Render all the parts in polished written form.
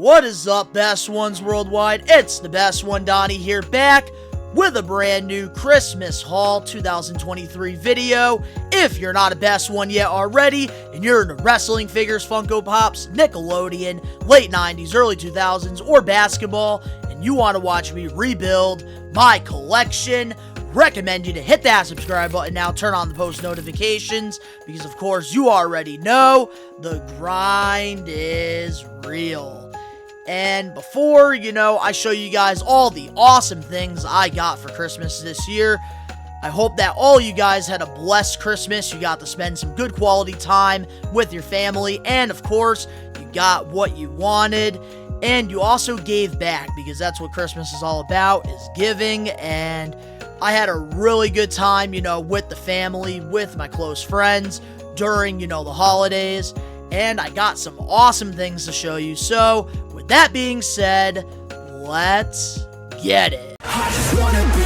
What is up, best ones worldwide? It's the best one, Donnie here, back with a brand new Christmas haul 2023 video. If you're not a best one yet already, and you're into wrestling figures, Funko Pops, Nickelodeon, late 90s, early 2000s, or basketball, and you want to watch me rebuild my collection, recommend you to hit that subscribe button now, turn on the post notifications, because of course you already know the grind is real. And before, I show you guys all the awesome things I got for Christmas this year, I hope that all you guys had a blessed Christmas. You got to spend some good quality time with your family, and of course, you got what you wanted, and you also gave back, because that's what Christmas is all about, is giving. And I had a really good time, with the family, with my close friends during, the holidays, and I got some awesome things to show you. So, with that being said, let's get it. I just wanna be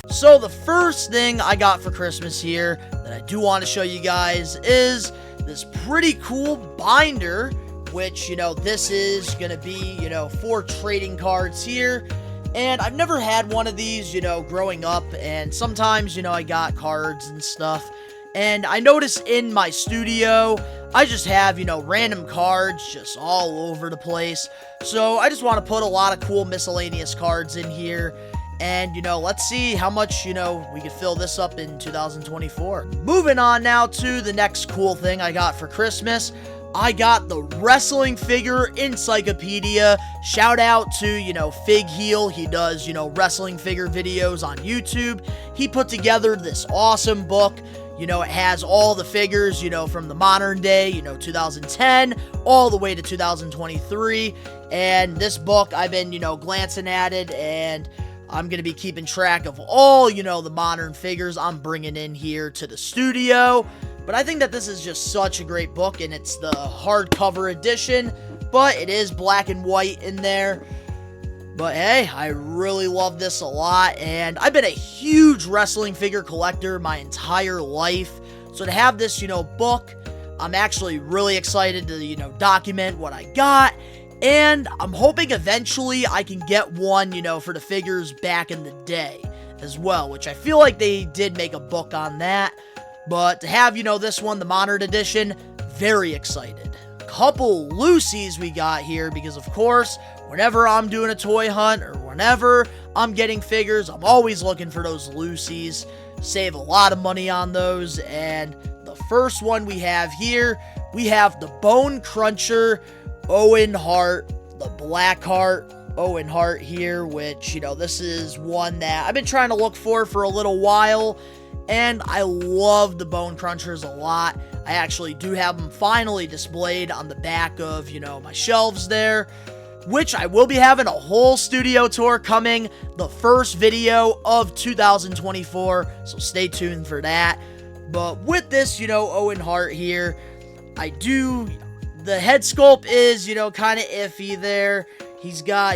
So the first thing I got for Christmas here that I do want to show you guys is this pretty cool binder, which, this is going to be, for trading cards here. And I've never had one of these, growing up, and sometimes, I got cards and stuff. And I noticed in my studio, I just have, random cards just all over the place. So I just want to put a lot of cool miscellaneous cards in here. And, let's see how much, we can fill this up in 2024. Moving on now to the next cool thing I got for Christmas. I got the wrestling figure encyclopedia. Shout out to, Fig Heel. He does, wrestling figure videos on YouTube. He put together this awesome book. It has all the figures, from the modern day, 2010, all the way to 2023. And this book, I've been, glancing at it, and I'm going to be keeping track of all, the modern figures I'm bringing in here to the studio. But I think that this is just such a great book, and it's the hardcover edition, but it is black and white in there. But hey, I really love this a lot, and I've been a huge wrestling figure collector my entire life. So to have this, book, I'm actually really excited to, document what I got. And I'm hoping eventually I can get one, for the figures back in the day as well, which I feel like they did make a book on that. But to have, this one, the modern edition, very excited. Couple Lucy's we got here, because of course, whenever I'm doing a toy hunt or whenever I'm getting figures, I'm always looking for those Lucy's. Save a lot of money on those. And the first one we have here, we have the Bone Cruncher Owen Hart, the Black Heart Owen Hart here, which, this is one that I've been trying to look for a little while, and I love the Bone Crunchers a lot. I actually do have them finally displayed on the back of, my shelves there, which I will be having a whole studio tour coming, the first video of 2024, so stay tuned for that. But with this, Owen Hart here, the head sculpt is, kind of iffy there. He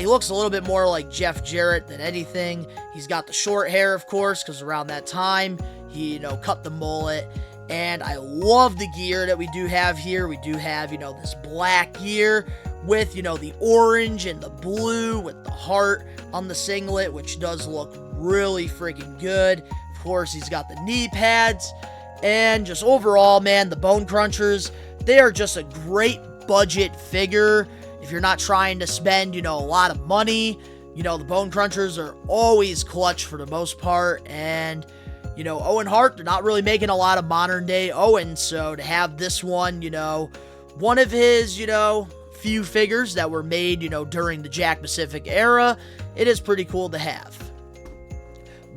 looks a little bit more like Jeff Jarrett than anything. He's got the short hair, of course, because around that time, he, cut the mullet. And I love the gear that we do have here. We do have, this black gear with, the orange and the blue with the heart on the singlet, which does look really freaking good. Of course, he's got the knee pads. And just overall, man, the Bone Crunchers, they are just a great budget figure. If you're not trying to spend, a lot of money, the Bone Crunchers are always clutch for the most part. And, Owen Hart, they're not really making a lot of modern day Owens. So to have this one, one of his, few figures that were made, during the Jack Pacific era, it is pretty cool to have.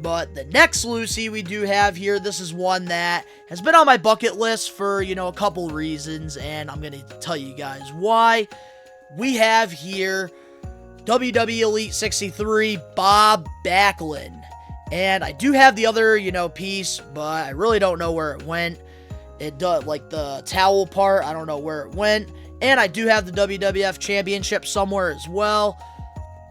But the next Lucy we do have here, this is one that has been on my bucket list for, a couple reasons, and I'm going to tell you guys why. We have here WWE Elite 63 Bob Backlin. And I do have the other, piece, but I really don't know where it went. It does, like the towel part, I don't know where it went. And I do have the WWF Championship somewhere as well.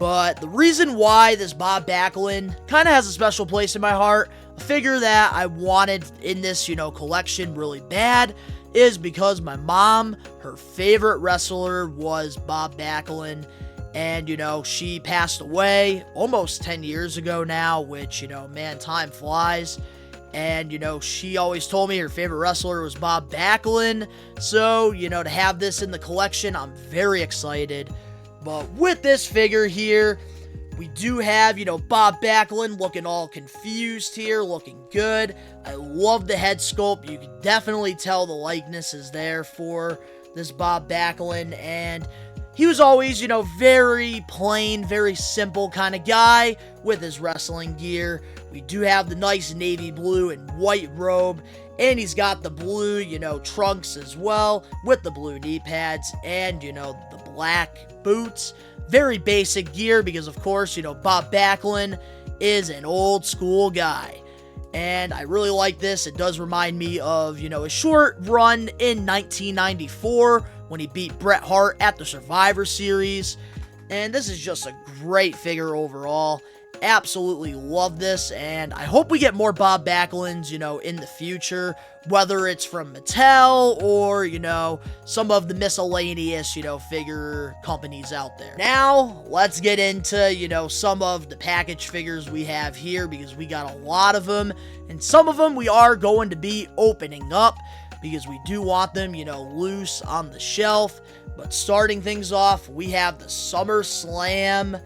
But the reason why this Bob Backlin kind of has a special place in my heart, a figure that I wanted in this, collection really bad, is because my mom, her favorite wrestler was Bob Backlin. And, she passed away almost 10 years ago now, which, man, time flies. And, she always told me her favorite wrestler was Bob Backlin. So, to have this in the collection, I'm very excited. But with this figure here, we do have, Bob Backlin looking all confused here, looking good. I love the head sculpt. You can definitely tell the likeness is there for this Bob Backlin. And he was always, very plain, very simple kind of guy with his wrestling gear. We do have the nice navy blue and white robe, and he's got the blue, trunks as well, with the blue knee pads and, the black boots. Very basic gear because, of course, Bob Backlin is an old school guy. And I really like this. It does remind me of, a short run in 1994 when he beat Bret Hart at the Survivor Series. And this is just a great figure overall. Absolutely love this, and I hope we get more Bob Backlins, in the future, whether it's from Mattel or, some of the miscellaneous, figure companies out there. Now, let's get into, some of the package figures we have here, because we got a lot of them, and some of them we are going to be opening up, because we do want them, loose on the shelf. But starting things off, we have the SummerSlam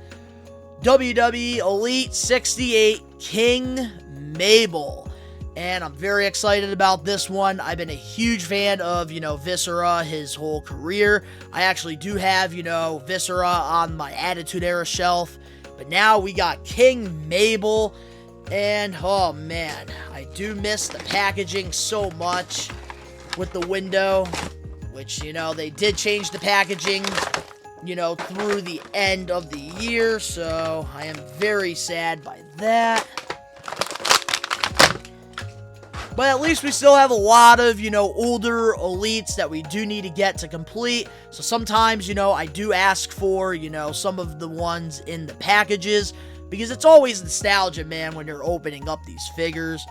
WWE Elite 68 King Mabel. And I'm very excited about this one. I've been a huge fan of, Viscera his whole career. I actually do have, Viscera on my Attitude Era shelf. But now we got King Mabel. And, oh man, I do miss the packaging so much with the window. Which, they did change the packaging, through the end of the year, so I am very sad by that. But at least we still have a lot of, older elites that we do need to get to complete. So sometimes, I do ask for, some of the ones in the packages, because it's always nostalgia, man, when you're opening up these figures.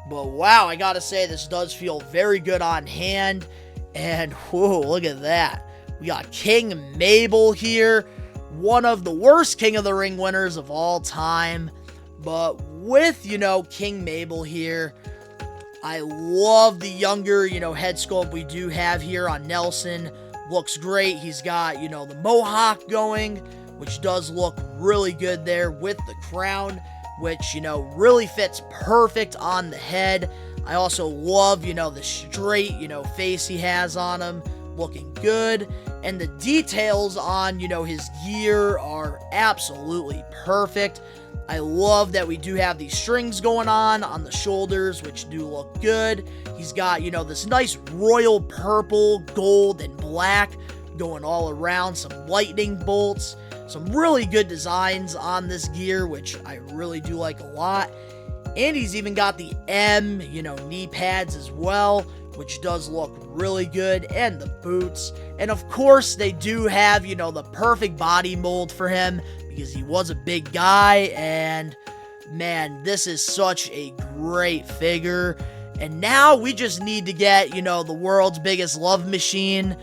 But wow, I gotta say, this does feel very good on hand. And whoa, look at that. We got King Mabel here, one of the worst King of the Ring winners of all time. But with, King Mabel here, I love the younger, head sculpt we do have here on Nelson. Looks great. He's got, the mohawk going, which does look really good there with the crown, which, really fits perfect on the head. I also love, the straight, face he has on him. Looking good, and the details on, his gear are absolutely perfect. I love that we do have these strings going on the shoulders, which do look good. He's got, this nice royal purple, gold, and black going all around, some lightning bolts, some really good designs on this gear, which I really do like a lot. And he's even got the M, knee pads as well, which does look really good, and the boots. And of course, they do have, the perfect body mold for him, because he was a big guy, and man, this is such a great figure. And now we just need to get, the world's biggest love machine,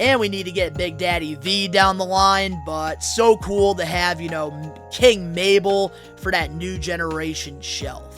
and we need to get Big Daddy V down the line. But so cool to have, King Mabel for that new generation shelf.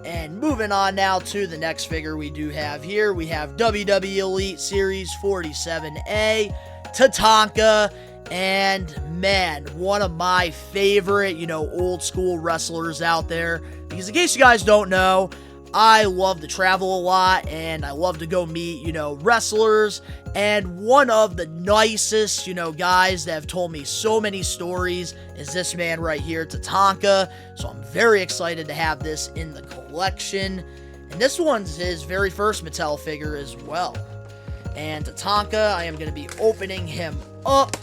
And moving on now to the next figure we do have here, we have WWE Elite Series 47A, Tatanka, and man, one of my favorite, old school wrestlers out there. Because in case you guys don't know, I love to travel a lot, and I love to go meet, wrestlers, and one of the nicest, guys that have told me so many stories is this man right here, Tatanka. So I'm very excited to have this in the collection, and this one's his very first Mattel figure as well. And Tatanka, I am going to be opening him up,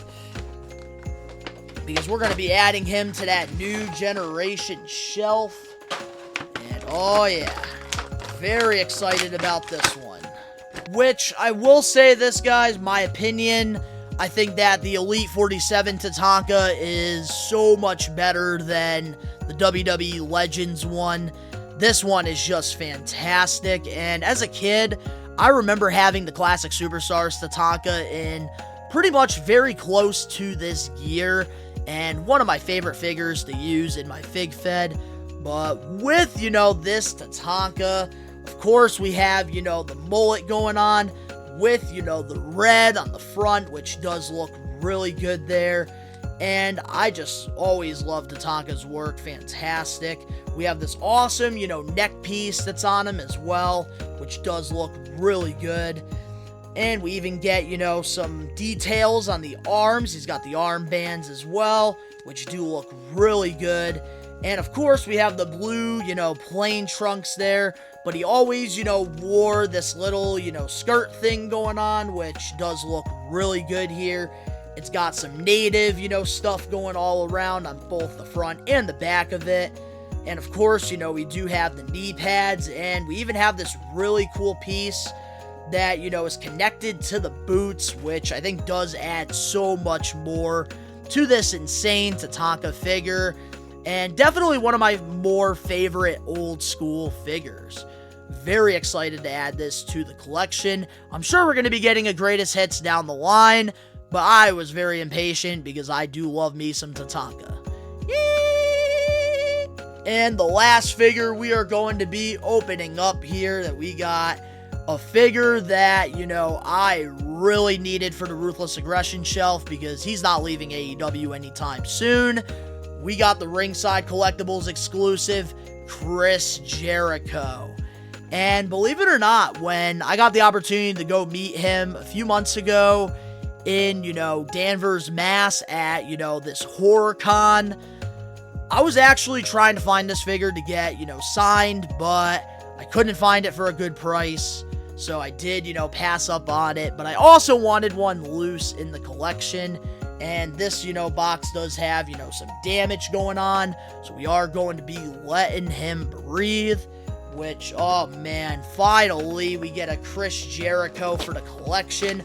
because we're going to be adding him to that new generation shelf. And oh yeah, very excited about this one. Which, I will say this, guys, my opinion, I think that the Elite 47 Tatanka is so much better than the WWE Legends one. This one is just fantastic, and as a kid, I remember having the Classic Superstars Tatanka in pretty much very close to this gear, and one of my favorite figures to use in my Fig Fed. But with, this Tatanka, of course, we have, the mullet going on with, the red on the front, which does look really good there. And I just always love Tatanka's work. Fantastic. We have this awesome, neck piece that's on him as well, which does look really good. And we even get, some details on the arms. He's got the armbands as well, which do look really good. And of course, we have the blue, plain trunks there. But he always, wore this little, skirt thing going on, which does look really good here. It's got some native, stuff going all around on both the front and the back of it. And of course, we do have the knee pads, and we even have this really cool piece that, is connected to the boots, which I think does add so much more to this insane Tatanka figure. And definitely one of my more favorite old school figures. Very excited to add this to the collection. I'm sure we're going to be getting a greatest hits down the line, but I was very impatient because I do love me some Tatanka. Yee! And the last figure we are going to be opening up here, that we got a figure that, I really needed for the Ruthless Aggression shelf because he's not leaving AEW anytime soon. We got the Ringside Collectibles exclusive, Chris Jericho. And believe it or not, when I got the opportunity to go meet him a few months ago in, Danvers, Mass at, this horror con, I was actually trying to find this figure to get, signed, but I couldn't find it for a good price. So I did, pass up on it. But I also wanted one loose in the collection. And this, box does have, some damage going on. So we are going to be letting him breathe. Which, oh man, finally we get a Chris Jericho for the collection.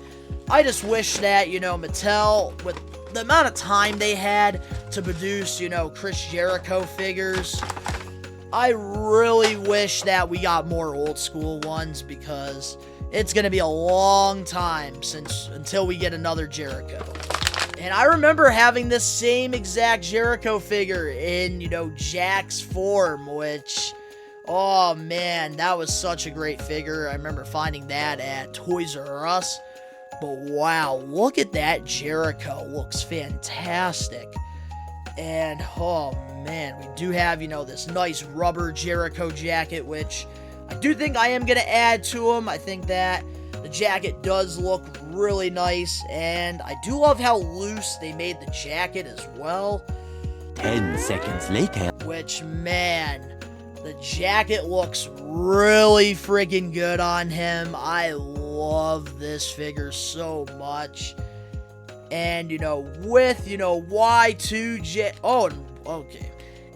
I just wish that, Mattel, with the amount of time they had to produce, Chris Jericho figures, I really wish that we got more old school ones, because it's going to be a long time until we get another Jericho. And I remember having this same exact Jericho figure in, Jack's form, which, oh man, that was such a great figure. I remember finding that at Toys R Us. But wow, look at that Jericho. Looks fantastic. And oh man, we do have, this nice rubber Jericho jacket, which I do think I am going to add to him. I think that the jacket does look really nice. And I do love how loose they made the jacket as well. 10 seconds later. Which, man, the jacket looks really freaking good on him. I love this figure so much. And, with, Y2J... Oh, okay.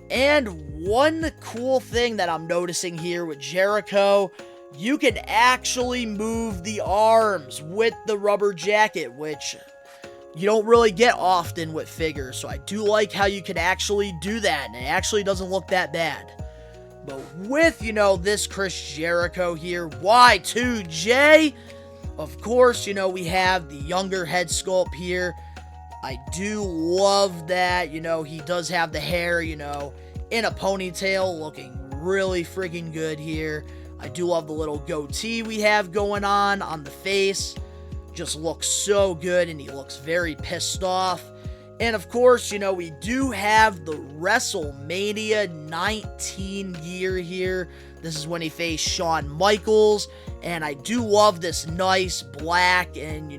And one cool thing that I'm noticing here with Jericho, you can actually move the arms with the rubber jacket, which you don't really get often with figures. So I do like how you can actually do that, and it actually doesn't look that bad. But with, this Chris Jericho here, Y2J, of course, we have the younger head sculpt here. I do love that, he does have the hair, in a ponytail, looking really freaking good here. I do love the little goatee we have going on the face. Just looks so good, and he looks very pissed off. And of course, we do have the WrestleMania 19 gear here. This is when he faced Shawn Michaels. And I do love this nice black and,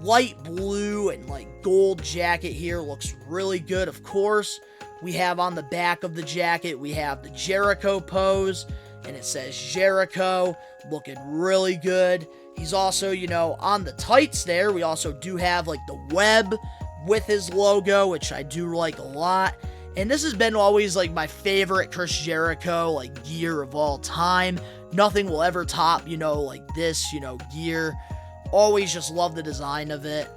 light blue and gold jacket here. Looks really good. Of course, we have on the back of the jacket, we have the Jericho pose. And it says Jericho, looking really good. He's also, on the tights there, we also do have the web with his logo, which I do like a lot. And this has been always my favorite Chris Jericho gear of all time. Nothing will ever top, this, gear. Always just love the design of it.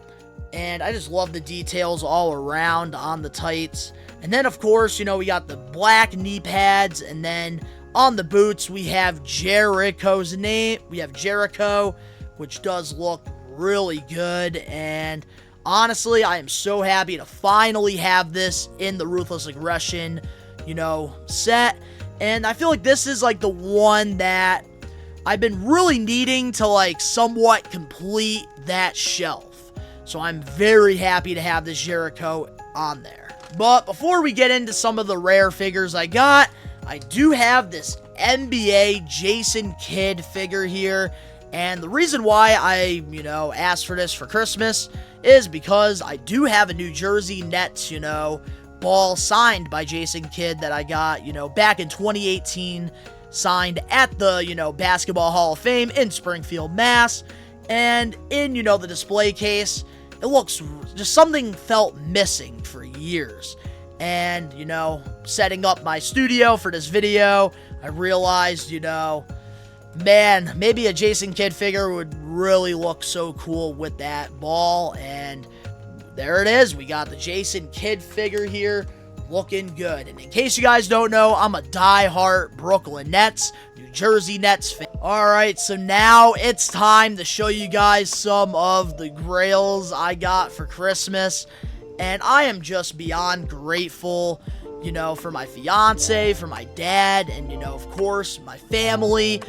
And I just love the details all around on the tights. And then, of course, you know, we got the black knee pads. And then on the boots, we have Jericho's name. We have Jericho, which does look really good. And honestly, I am so happy to finally have this in the Ruthless Aggression, you know, set. And I feel like this is like the one that I've been really needing to like somewhat complete that shelf. So I'm very happy to have this Jericho on there. But before we get into some of the rare figures I got, I do have this NBA Jason Kidd figure here. And the reason why I, you know, asked for this for Christmas is because I do have a New Jersey Nets, you know, ball signed by Jason Kidd that I got, you know, back in 2018, signed at the, you know, Basketball Hall of Fame in Springfield, Mass. And in, you know, the display case, it looks just something felt missing for years. And, you know, setting up my studio for this video, I realized, you know, man, maybe a Jason Kidd figure would really look so cool with that ball. And there it is. We got the Jason Kidd figure here, looking good. And in case you guys don't know, I'm a die-hard Brooklyn Nets, New Jersey Nets fan. Alright, so now it's time to show you guys some of the grails I got for Christmas. And I am just beyond grateful, you know, for my fiance, for my dad, and, you know, of course, my family,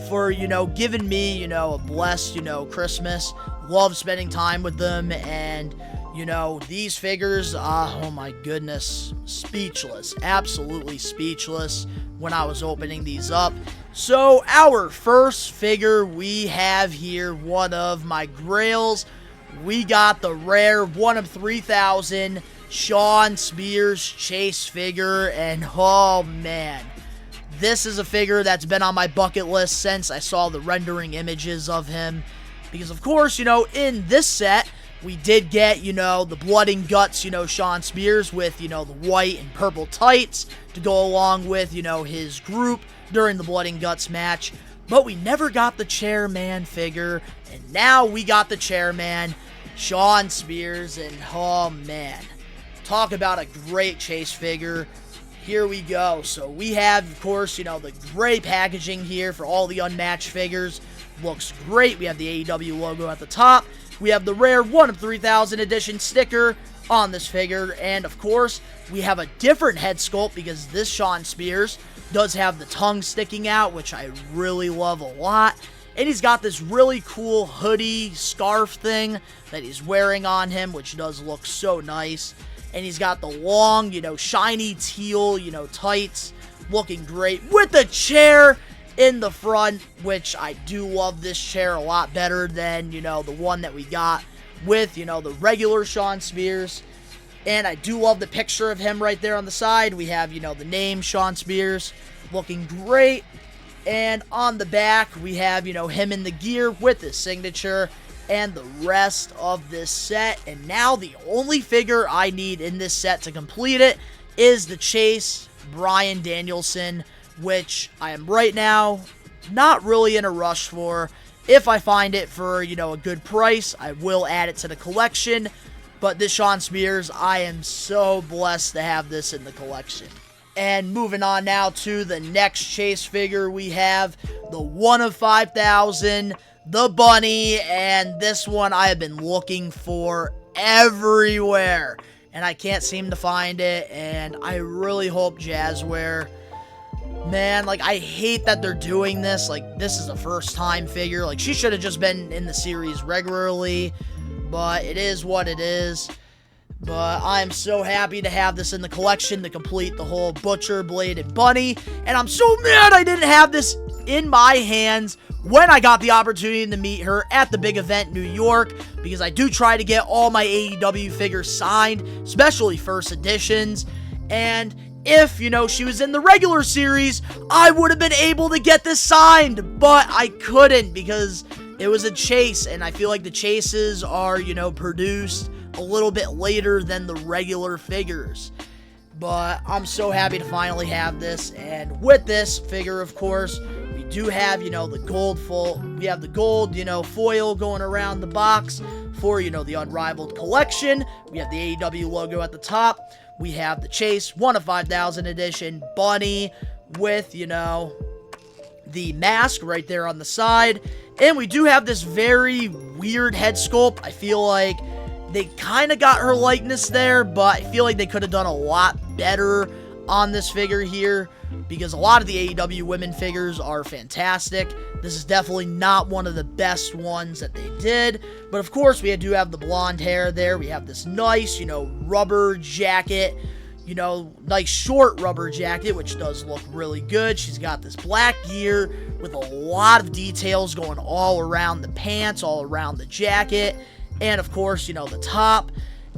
for, you know, giving me, you know, a blessed, you know, Christmas. Love spending time with them. And, you know, these figures, oh my goodness, speechless, absolutely speechless when I was opening these up. So our first figure we have here, one of my grails, we got the rare 1 of 3,000 Shawn Spears Chase figure. And oh man, this is a figure that's been on my bucket list since I saw the rendering images of him. Because of course, you know, in this set, we did get, you know, the blood and guts, you know, Shawn Spears with, you know, the white and purple tights to go along with, you know, his group during the blood and guts match. But we never got the Chairman figure, and now we got the Chairman, Shawn Spears. And oh man, talk about a great Chase figure. Here we go. So we have, of course, you know, the great packaging here for all the unmatched figures. Looks great. We have the AEW logo at the top. We have the rare 1 of 3,000 edition sticker on this figure. And, of course, we have a different head sculpt because this Shawn Spears does have the tongue sticking out, which I really love a lot. And he's got this really cool hoodie scarf thing that he's wearing on him, which does look so nice. And he's got the long, you know, shiny teal, you know, tights, looking great with the chair in the front, which I do love this chair a lot better than, you know, the one that we got with, you know, the regular Shawn Spears. And I do love the picture of him right there on the side. We have, you know, the name Shawn Spears looking great. And on the back, we have, you know, him in the gear with his signature and the rest of this set. And now the only figure I need in this set to complete it is the Chase Bryan Danielson, which I am right now not really in a rush for. If I find it for, you know, a good price, I will add it to the collection. But this Shawn Spears, I am so blessed to have this in the collection. And moving on now to the next Chase figure, we have the 1 of 5,000, the Bunny. And this one I have been looking for everywhere, and I can't seem to find it. And I really hope Jazzware, man, like, I hate that they're doing this. Like, this is a first-time figure. Like, she should have just been in the series regularly, but it is what it is. But I'm so happy to have this in the collection to complete the whole Butcher, Blade, and Bunny. And I'm so mad I didn't have this in my hands when I got the opportunity to meet her at the big event in New York, because I do try to get all my AEW figures signed, especially first editions. And if, you know, she was in the regular series, I would have been able to get this signed, but I couldn't because it was a Chase, and I feel like the Chases are, you know, produced a little bit later than the regular figures. But I'm so happy to finally have this. And with this figure, of course, we do have, the gold we have the gold, foil going around the box for, the Unrivaled collection. We have the AEW logo at the top. We have the Chase 1 of 5,000 edition bunny with, the mask right there on the side. And we do have this very weird head sculpt. I feel like they kind of got her likeness there, but I feel like they could have done a lot better on this figure here, because a lot of the AEW women figures are fantastic. This is definitely not one of the best ones that they did, but of course we do have the blonde hair there. We have this nice, rubber jacket, nice short rubber jacket, which does look really good. She's got this black gear with a lot of details going all around the pants, all around the jacket, and of course, the top.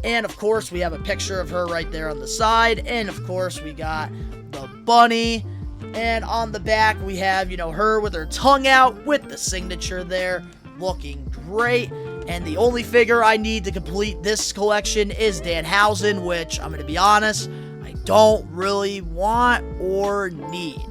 And of course, we have a picture of her right there on the side. And of course, we got the bunny. And on the back, we have, her with her tongue out with the signature there, looking great. And the only figure I need to complete this collection is Danhausen, which, I'm going to be honest, I don't really want or need.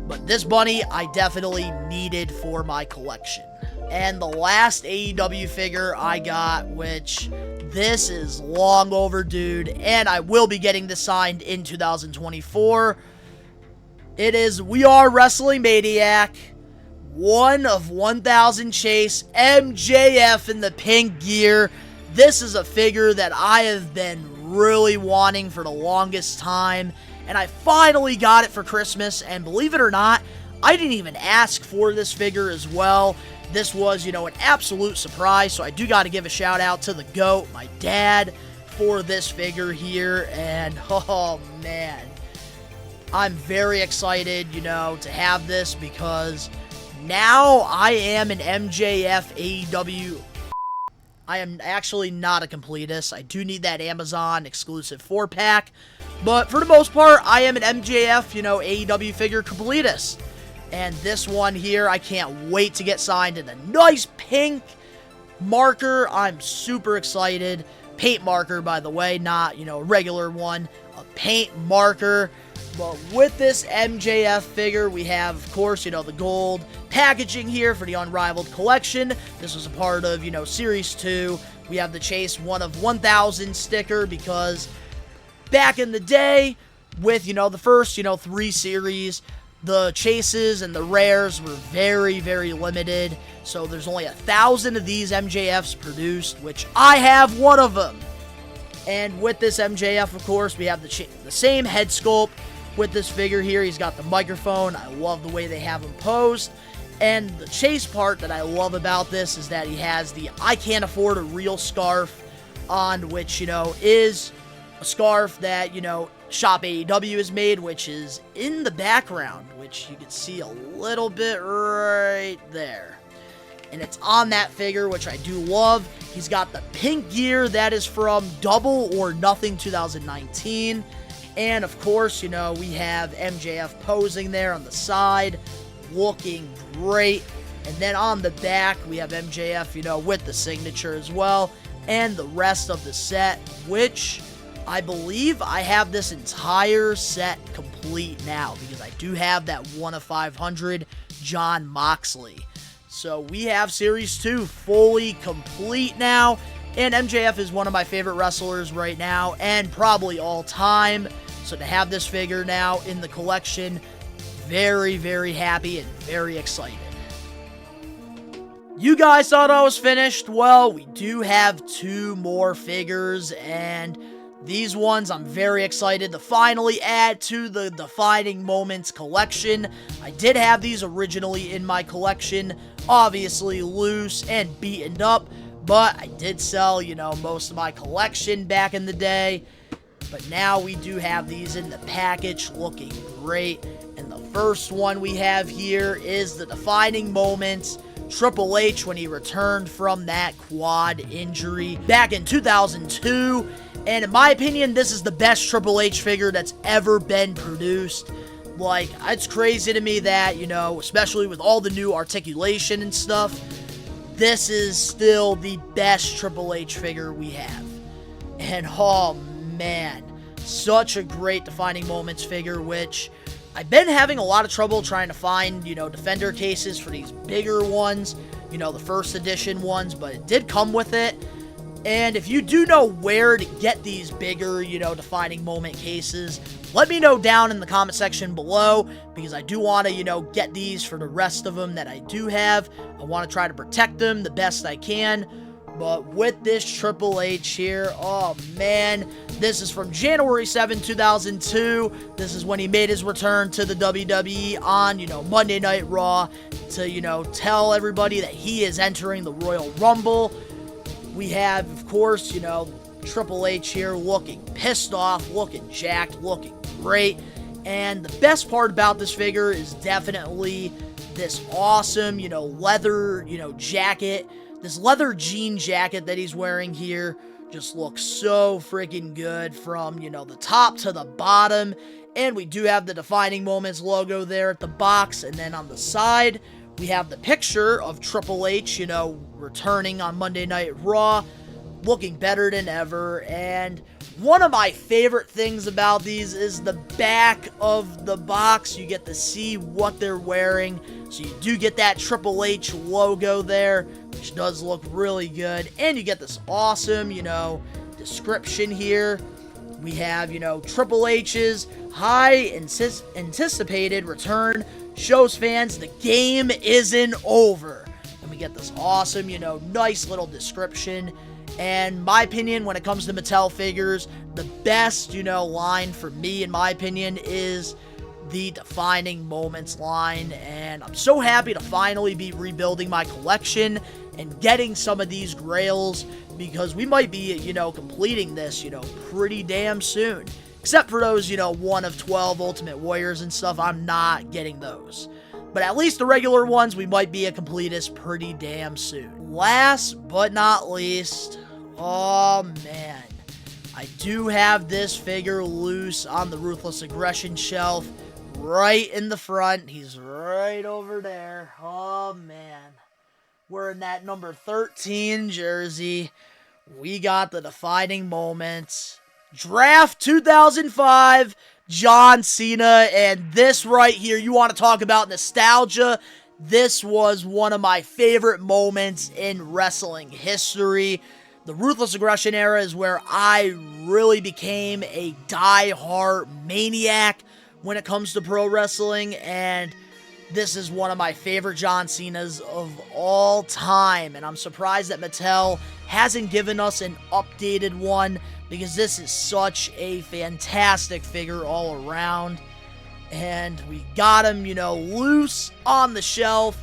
But this bunny, I definitely needed for my collection. And the last AEW figure I got, which this is long overdue, and I will be getting this signed in 2024. It is We Are Wrestling Maniac, 1 of 1,000 Chase, MJF in the pink gear. This is a figure that I have been really wanting for the longest time, and I finally got it for Christmas, and believe it or not, I didn't even ask for this figure as well. This was, an absolute surprise, so I do got to give a shout out to the GOAT, my dad, for this figure here, and oh man, I'm very excited, to have this, because now I am an MJF AEW. I am actually not a completist. I do need that Amazon exclusive 4-pack, but for the most part, I am an MJF, AEW figure completist. And this one here, I can't wait to get signed in a nice pink marker. I'm super excited. Paint marker, by the way, not, a regular one. A paint marker. But with this MJF figure, we have, of course, the gold packaging here for the Unrivaled collection. This was a part of, Series 2. We have the Chase 1 of 1,000 sticker, because back in the day, with, the first, 3 series, the chases and the rares were very, very limited, so there's only 1,000 of these MJFs produced, which I have one of them. And with this MJF, of course, we have the same head sculpt with this figure here. He's got the microphone. I love the way they have him posed. And the chase part that I love about this is that he has the I Can't Afford a Real scarf on, which, is a scarf that, Shop AEW is made, which is in the background, which you can see a little bit right there. And it's on that figure, which I do love. He's got the pink gear that is from Double or Nothing 2019. And of course, we have MJF posing there on the side, looking great. And then on the back, we have MJF, with the signature as well. And the rest of the set, which I believe I have this entire set complete now, because I do have that 1 of 500 Jon Moxley. So we have Series 2 fully complete now, and MJF is one of my favorite wrestlers right now, and probably all time. So to have this figure now in the collection, very, very happy and very excited. You guys thought I was finished? Well, we do have 2 more figures, and these ones I'm very excited to finally add to the Defining Moments collection. I did have these originally in my collection, obviously loose and beaten up, but I did sell, most of my collection back in the day. But now we do have these in the package, looking great. And the first one we have here is the Defining Moments Triple H when he returned from that quad injury back in 2002. And in my opinion, this is the best Triple H figure that's ever been produced. Like, it's crazy to me that, especially with all the new articulation and stuff, this is still the best Triple H figure we have. And oh man, such a great Defining Moments figure, which I've been having a lot of trouble trying to find, Defender cases for these bigger ones, the first edition ones, but it did come with it. And if you do know where to get these bigger, defining moment cases, let me know down in the comment section below, because I do want to, get these for the rest of them that I do have. I want to try to protect them the best I can. But with this Triple H here, oh man, this is from January 7, 2002. This is when he made his return to the WWE on, Monday Night Raw to, tell everybody that he is entering the Royal Rumble. We have, of course, Triple H here looking pissed off, looking jacked, looking great. And the best part about this figure is definitely this awesome, leather, jacket. This leather jean jacket that he's wearing here just looks so freaking good from, the top to the bottom. And we do have the Defining Moments logo there at the box. And then on the side, we have the picture of Triple H, returning on Monday Night Raw, looking better than ever. And one of my favorite things about these is the back of the box. You get to see what they're wearing. So you do get that Triple H logo there, which does look really good. And you get this awesome, description here. We have, Triple H's high anticipated return shows fans the game isn't over. And we get this awesome, nice little description. And my opinion, when it comes to Mattel figures, the best, line for me, in my opinion, is the Defining Moments line. And I'm so happy to finally be rebuilding my collection and getting some of these grails, because we might be, completing this, pretty damn soon. Except for those, 1 of 12 Ultimate Warriors and stuff, I'm not getting those. But at least the regular ones, we might be a completist pretty damn soon. Last but not least, oh man, I do have this figure loose on the Ruthless Aggression shelf, right in the front. He's right over there. Oh man, wearing that number 13 jersey. We got the Defining Moments Draft 2005 John Cena. And this right here, you want to talk about nostalgia. This was one of my favorite moments in wrestling history. The Ruthless Aggression era is where I really became a die-hard maniac when it comes to pro wrestling, and this is one of my favorite John Cena's of all time, and I'm surprised that Mattel hasn't given us an updated one, because this is such a fantastic figure all around. And we got him, loose on the shelf,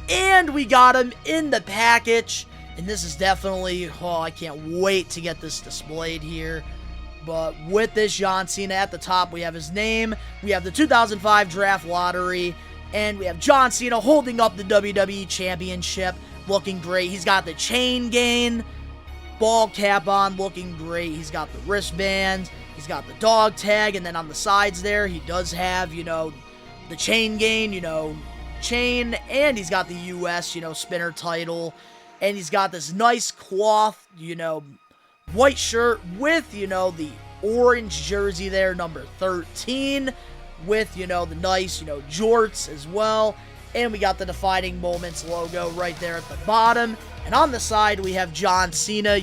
and we got him in the package. And this is definitely, I can't wait to get this displayed here. But with this John Cena at the top, we have his name, we have the 2005 Draft Lottery, and we have John Cena holding up the WWE Championship, looking great. He's got the chain gain, ball cap on, looking great. He's got the wristbands, he's got the dog tag, and then on the sides there, he does have, the chain gain, chain, and he's got the US, spinner title. And he's got this nice cloth, white shirt with, the orange jersey there, number 13, with, the nice, jorts as well. And we got the Defining Moments logo right there at the bottom. And on the side, we have John Cena,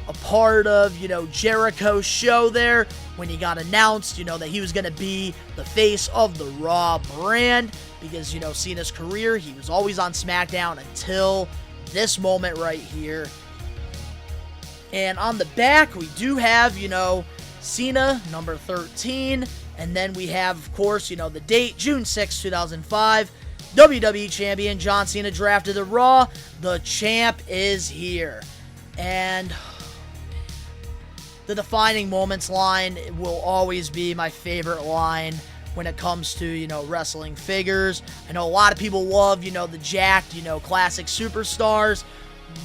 a part of, Jericho's show there when he got announced, that he was going to be the face of the Raw brand. Because, Cena's career, he was always on SmackDown until this moment right here. And on the back, we do have, Cena, number 13. And then we have, of course, the date, June 6, 2005. WWE Champion John Cena drafted to Raw. The champ is here. And the Defining Moments line will always be my favorite line when it comes to, wrestling figures. I know a lot of people love, the jacked, classic superstars.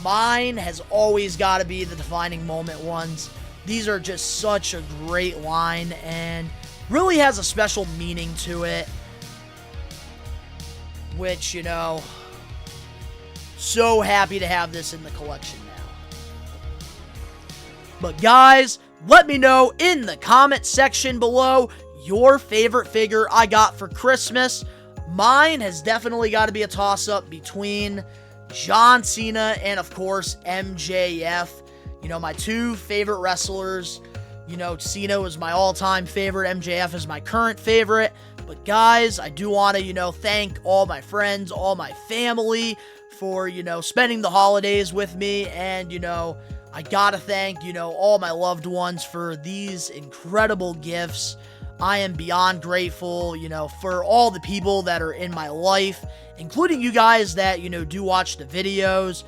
Mine has always got to be the Defining Moment ones. These are just such a great line and really has a special meaning to it. Which, so happy to have this in the collection now. But guys, let me know in the comment section below your favorite figure I got for Christmas. Mine has definitely got to be a toss-up between John Cena and, of course, MJF. You know, my two favorite wrestlers. You know, Cena was my all-time favorite. MJF is my current favorite. But guys, I do want to, thank all my friends, all my family for, spending the holidays with me. And, I gotta thank, all my loved ones for these incredible gifts. I am beyond grateful, for all the people that are in my life, including you guys that, do watch the videos.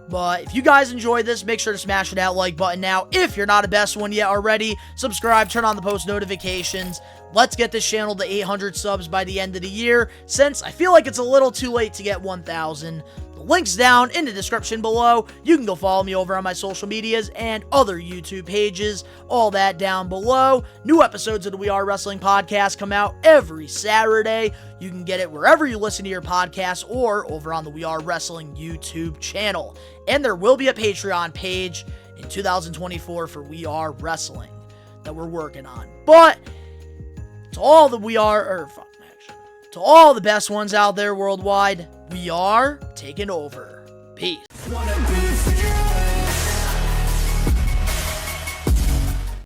But if you guys enjoyed this, make sure to smash that like button now. If you're not a best one yet already, subscribe, turn on the post notifications. Let's get this channel to 800 subs by the end of the year, since I feel like it's a little too late to get 1,000. The link's down in the description below. You can go follow me over on my social medias and other YouTube pages. All that down below. New episodes of the We Are Wrestling podcast come out every Saturday. You can get it wherever you listen to your podcasts or over on the We Are Wrestling YouTube channel. And there will be a Patreon page in 2024 for We Are Wrestling that we're working on. But to all the to all the best ones out there worldwide, we are taking over. Peace.